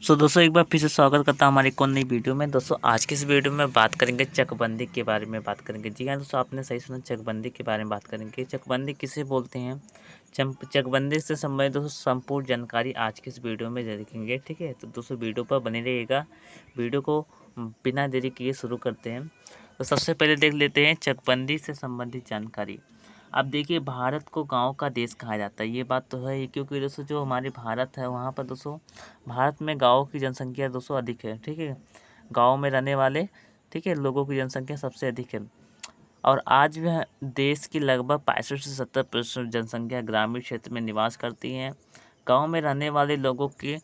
दोस्तों एक बार फिर से स्वागत करता हूँ हमारी एक और नई वीडियो में। दोस्तों आज की इस वीडियो में बात करेंगे चकबंदी के बारे में बात करेंगे। जी हाँ दोस्तों, आपने सही सुना, चकबंदी के बारे में बात करेंगे। चकबंदी किसे बोलते हैं, चकबंदी से संबंधित दोस्तों संपूर्ण जानकारी आज की इस वीडियो में देखेंगे। ठीक है, तो दोस्तों वीडियो पर बने रहिएगा। वीडियो को बिना देरी किए शुरू करते हैं। तो सबसे पहले देख लेते हैं चकबंदी से संबंधित जानकारी। अब देखिए, भारत को गांव का देश कहा जाता है, ये बात तो है ही, क्योंकि दोस्तों जो हमारे भारत है वहाँ पर दोस्तों भारत में गाँव की जनसंख्या दोस्तों अधिक है। ठीक है, गाँव में रहने वाले ठीक है लोगों की जनसंख्या सबसे अधिक है। और आज भी देश की लगभग 65 से 70% जनसंख्या ग्रामीण क्षेत्र में निवास करती हैं। गांव में रहने वाले लोगों के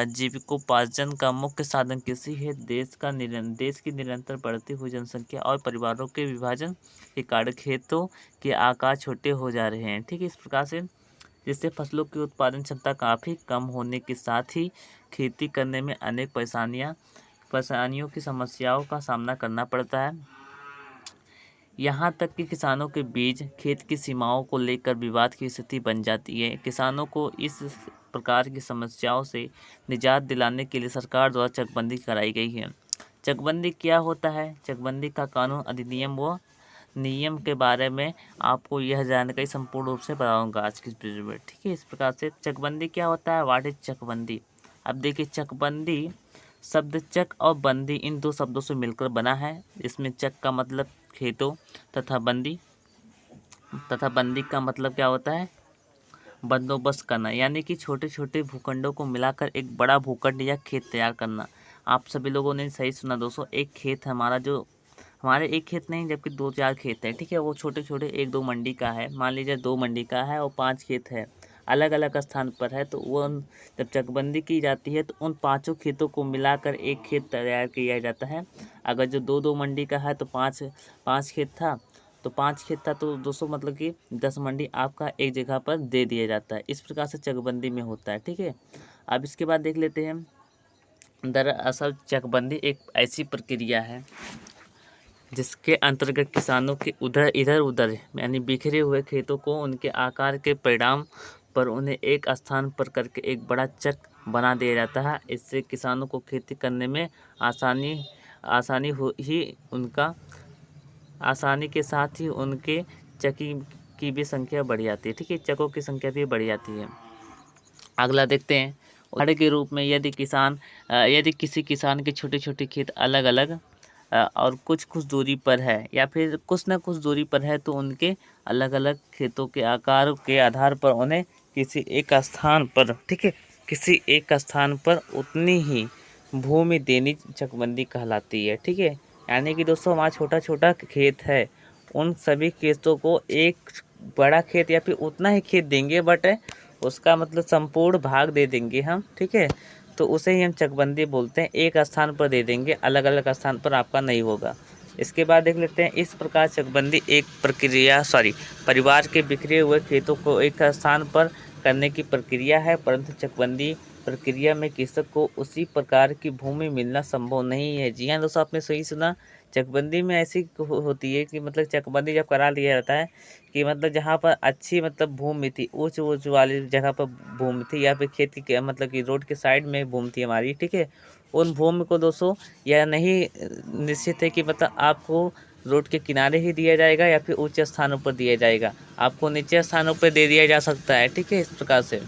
जीविकोपार्जन का मुख्य साधन कृषि है। देश की निरंतर बढ़ती हुई जनसंख्या और परिवारों के विभाजन के कारण खेतों के आकार छोटे हो जा रहे हैं। ठीक है, इस प्रकार से जिससे फसलों की उत्पादन क्षमता काफ़ी कम होने के साथ ही खेती करने में अनेक परेशानियों की समस्याओं का सामना करना पड़ता है। यहाँ तक कि किसानों के बीच खेत की सीमाओं को लेकर विवाद की स्थिति बन जाती है। किसानों को इस प्रकार की समस्याओं से निजात दिलाने के लिए सरकार द्वारा चकबंदी कराई गई है। चकबंदी क्या होता है, चकबंदी का कानून, अधिनियम व नियम के बारे में आपको यह जानकारी संपूर्ण रूप से बताऊंगा आज की इस वीडियो में। ठीक है, इस प्रकार से चकबंदी क्या होता है, व्हाट इज चकबंदी। अब देखिए, चकबंदी शब्द चक और बंदी इन दो शब्दों से मिलकर बना है। इसमें चक का मतलब खेतों तथा बंदी का मतलब क्या होता है, बंदोबस्त करना, यानी कि छोटे छोटे भूखंडों को मिलाकर एक बड़ा भूखंड या खेत तैयार करना। आप सभी लोगों ने सही सुना दोस्तों, एक खेत है हमारा, जो हमारे एक खेत नहीं जबकि 2-4 खेत है। ठीक है, वो छोटे छोटे 1-2 मंडी का है, मान लीजिए 2 मंडी का है और 5 खेत है, अलग अलग स्थान पर है। तो वो जब चकबंदी की जाती है तो उन 5 खेतों को मिलाकर एक खेत तैयार किया जाता है। अगर जो 2-2 मंडी का है तो 5 खेत था, तो 5 खेत था तो 200 मतलब कि 10 मंडी आपका एक जगह पर दे दिया जाता है। इस प्रकार से चकबंदी में होता है। ठीक है, अब इसके बाद देख लेते हैं। दरअसल चकबंदी एक ऐसी प्रक्रिया है जिसके अंतर्गत किसानों के इधर उधर यानी बिखरे हुए खेतों को उनके आकार के परिणाम पर उन्हें एक स्थान पर करके एक बड़ा चक बना दिया जाता है। इससे किसानों को खेती करने में आसानी आसानी हो ही उनका आसानी के साथ ही उनके चकी की भी संख्या बढ़ जाती है। ठीक है, चकों की संख्या भी बढ़ जाती है। अगला देखते हैं, उदाहरण के रूप में यदि किसी किसान के छोटे छोटे खेत अलग अलग और कुछ कुछ दूरी पर है या फिर कुछ ना कुछ दूरी पर है, तो उनके अलग अलग खेतों के आकार के आधार पर उन्हें किसी एक स्थान पर ठीक है किसी एक स्थान पर उतनी ही भूमि देनी चकबंदी कहलाती है। ठीक है, यानी कि दोस्तों हमारा छोटा छोटा खेत है, उन सभी खेतों को एक बड़ा खेत या फिर उतना ही खेत देंगे, बट उसका मतलब संपूर्ण भाग दे देंगे हम। ठीक है, तो उसे ही हम चकबंदी बोलते हैं। एक स्थान पर दे देंगे, अलग अलग स्थान पर आपका नहीं होगा। इसके बाद देख लेते हैं, इस प्रकार चकबंदी एक परिवार के बिखरे हुए खेतों को एक स्थान पर करने की प्रक्रिया है। परंतु चकबंदी प्रक्रिया में कृषक को उसी प्रकार की भूमि मिलना संभव नहीं है। जी हाँ दोस्तों, आपने सही सुना, चकबंदी में ऐसी होती है कि मतलब चकबंदी जब करा लिया जाता है कि मतलब जहाँ पर अच्छी मतलब भूमि थी, ऊंच ऊंच वाली जगह पर भूमि थी, या फिर खेत की मतलब कि रोड के साइड में भूमि थी हमारी। ठीक है, उन भूमि को दोस्तों यह नहीं निश्चित है कि मतलब आपको रोड के किनारे ही दिया जाएगा या फिर ऊंचे स्थानों पर दिया जाएगा, आपको नीचे स्थानों पर दे दिया जा सकता है। ठीक है, इस प्रकार से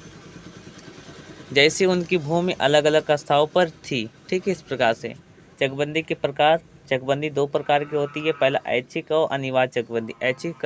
जैसे उनकी भूमि अलग अलग स्थानों पर थी। ठीक है, इस प्रकार से चकबंदी के प्रकार, चकबंदी 2 प्रकार की होती है। पहला ऐच्छिक और अनिवार्य चकबंदी। ऐच्छिक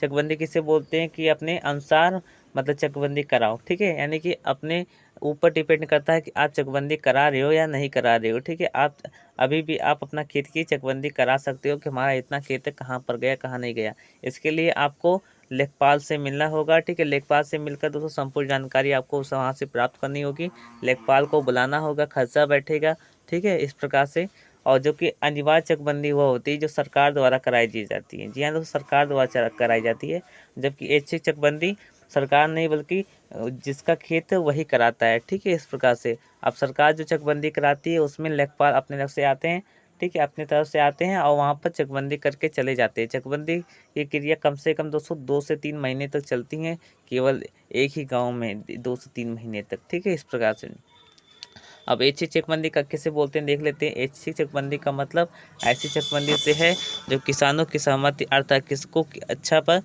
चकबंदी किसे बोलते हैं कि अपने अनुसार मतलब चकबंदी कराओ। ठीक है, यानी कि अपने ऊपर डिपेंड करता है कि आप चकबंदी करा रहे हो या नहीं करा रहे हो। ठीक है, आप अभी भी आप अपना खेत की चकबंदी करा सकते हो कि हमारा इतना खेत है, कहाँ पर गया कहाँ नहीं गया। इसके लिए आपको लेखपाल से मिलना होगा। ठीक है, लेखपाल से मिलकर दोस्तों संपूर्ण जानकारी आपको वहाँ से प्राप्त करनी होगी। लेखपाल को बुलाना होगा, खर्चा बैठेगा। ठीक है, इस प्रकार से। और जो कि अनिवार्य चकबंदी वह होती है जो सरकार द्वारा कराई दी जाती है। जी हाँ दोस्तों, सरकार द्वारा कराई जाती है। जबकि ऐच्छिक चकबंदी सरकार नहीं बल्कि जिसका खेत है वही कराता है। ठीक है, इस प्रकार से अब सरकार जो चकबंदी कराती है उसमें लेखपाल अपने तरफ से आते हैं। ठीक है, अपनी तरफ से आते हैं और वहाँ पर चकबंदी करके चले जाते हैं। चकबंदी की क्रिया कम से कम दोस्तों 2 से 3 महीने तक चलती हैं, केवल एक ही गांव में 2 से 3 महीने तक। ठीक है, इस प्रकार से अब ऐच्छिक चकबंदी का किसे बोलते हैं देख लेते हैं। ऐच्छिक चकबंदी का मतलब ऐसी चकबंदी से है जो किसानों की सहमति अर्थात किसको की इच्छा पर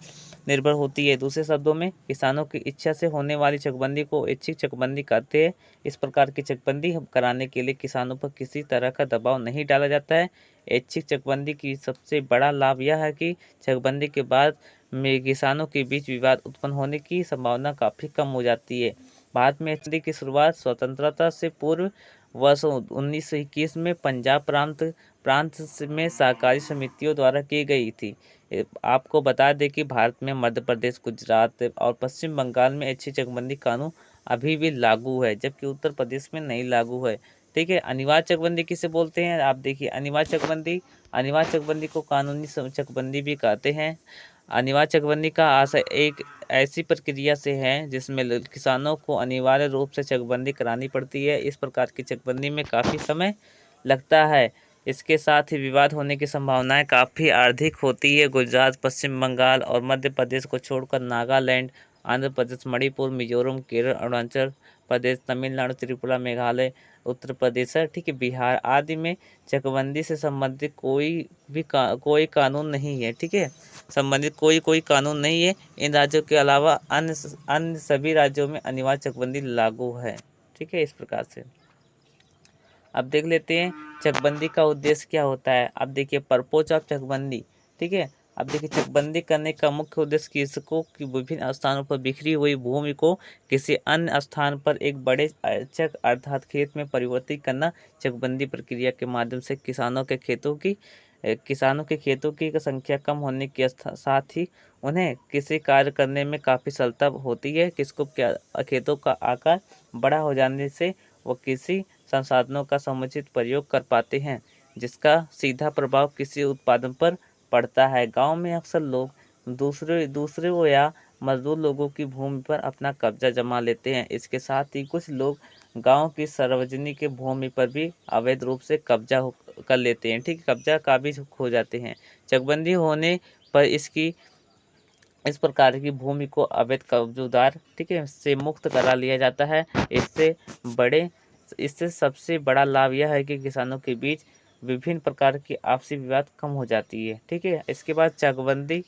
निर्भर होती है। दूसरे शब्दों में किसानों की इच्छा से होने वाली चकबंदी को ऐच्छिक चकबंदी कहते हैं। इस प्रकार की चकबंदी कराने के लिए किसानों पर किसी तरह का दबाव नहीं डाला जाता है। ऐच्छिक चकबंदी की सबसे बड़ा लाभ यह है कि चकबंदी के बाद में किसानों के बीच विवाद उत्पन्न होने की संभावना काफ़ी कम हो जाती है। भारत में चकबंदी की शुरुआत स्वतंत्रता से पूर्व वर्ष 1921 में पंजाब प्रांत में सहकारी समितियों द्वारा की गई थी। आपको बता दें कि भारत में मध्य प्रदेश, गुजरात और पश्चिम बंगाल में ऐच्छिक चकबंदी कानून अभी भी लागू है, जबकि उत्तर प्रदेश में नहीं लागू है। ठीक है, अनिवार्य चकबंदी किसे बोलते हैं आप देखिए। अनिवार्य चकबंदी को कानूनी चकबंदी भी कहते हैं। अनिवार्य चकबंदी का आशय एक ऐसी प्रक्रिया से है जिसमें किसानों को अनिवार्य रूप से चकबंदी करानी पड़ती है। इस प्रकार की चकबंदी में काफ़ी समय लगता है। इसके साथ ही विवाद होने की संभावनाएं काफ़ी अधिक होती है। गुजरात, पश्चिम बंगाल और मध्य प्रदेश को छोड़कर नागालैंड, आंध्र प्रदेश, मणिपुर, मिजोरम, केरल, अरुणाचल प्रदेश, तमिलनाडु, त्रिपुरा, मेघालय, उत्तर प्रदेश, ठीक है, बिहार आदि में चकबंदी से संबंधित कोई कानून नहीं है। ठीक है, संबंधित कोई कानून नहीं है। इन राज्यों के अलावा अन्य सभी राज्यों में अनिवार्य चकबंदी लागू है। ठीक है, इस प्रकार से अब देख लेते हैं चकबंदी का उद्देश्य क्या होता है। अब देखिए पर्पज ऑफ चकबंदी। ठीक है, अब देखिए चकबंदी करने का मुख्य उद्देश्य कृषकों की विभिन्न स्थानों पर बिखरी हुई भूमि को किसी अन्य स्थान पर एक बड़े चक अर्थात खेत में परिवर्तित करना। चकबंदी प्रक्रिया के माध्यम से किसानों के खेतों की संख्या कम होने के साथ ही उन्हें किसी कार्य करने में काफ़ी सरलता होती है। खेतों का आकार बड़ा हो जाने से वो किसी संसाधनों का समुचित प्रयोग कर पाते हैं, जिसका सीधा प्रभाव किसी उत्पादन पर पड़ता है। गांव में अक्सर लोग दूसरे या मजदूर लोगों की भूमि पर अपना कब्जा जमा लेते हैं। इसके साथ ही कुछ लोग गांव की सार्वजनिक भूमि पर भी अवैध रूप से कब्जा कर लेते हैं। ठीक, कब्जा काबिज हो जाते हैं। चकबंदी होने पर इस प्रकार की भूमि को अवैध कब्जेदार, ठीक है, से मुक्त करा लिया जाता है। इससे सबसे बड़ा लाभ यह है कि किसानों के बीच विभिन्न प्रकार की आपसी विवाद कम हो जाती है। ठीक है, इसके बाद चकबंदी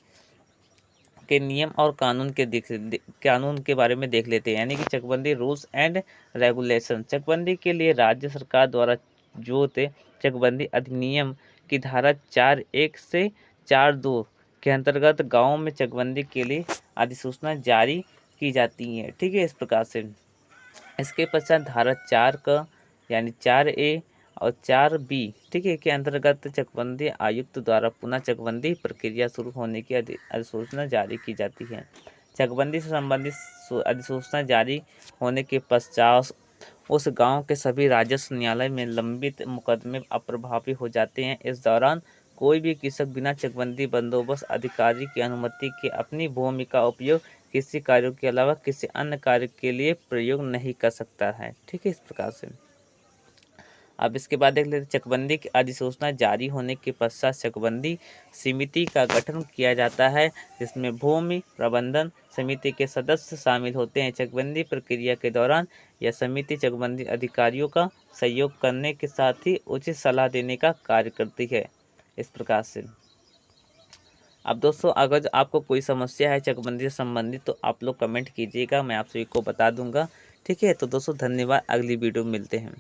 के नियम और कानून के बारे में देख लेते हैं, यानी कि चकबंदी रूल्स एंड रेगुलेशन। चकबंदी के लिए राज्य सरकार द्वारा चकबंदी अधिनियम की धारा 4(1) से 4(2) के अंतर्गत गाँव में चकबंदी के लिए अधिसूचना जारी की जाती है। ठीक है, इस प्रकार से इसके पश्चात धारा 4 का यानी 4(a) और 4(b), ठीक है, के अंतर्गत चकबंदी आयुक्त द्वारा पुनः चकबंदी प्रक्रिया शुरू होने की अधिसूचना जारी की जाती है। चकबंदी से संबंधित अधिसूचना जारी होने के पश्चात उस गांव के सभी राजस्व न्यायालय में लंबित मुकदमे अप्रभावी हो जाते हैं। इस दौरान कोई भी कृषक बिना चकबंदी बंदोबस्त अधिकारी की अनुमति के अपनी भूमि का उपयोग किसी कार्यों के अलावा किसी अन्य कार्य के लिए प्रयोग नहीं कर सकता है। ठीक है, इस प्रकार से अब इसके बाद देख लेते चकबंदी की अधिसूचना जारी होने के पश्चात चकबंदी समिति का गठन किया जाता है, जिसमें भूमि प्रबंधन समिति के सदस्य शामिल होते हैं। चकबंदी प्रक्रिया के दौरान यह समिति चकबंदी अधिकारियों का सहयोग करने के साथ ही उचित सलाह देने का कार्य करती है। इस प्रकार से अब दोस्तों अगर आपको कोई समस्या है चकबंदी से संबंधित तो आप लोग कमेंट कीजिएगा, मैं आप सभी को बता दूंगा। ठीक है, तो दोस्तों धन्यवाद, अगली वीडियो में मिलते हैं।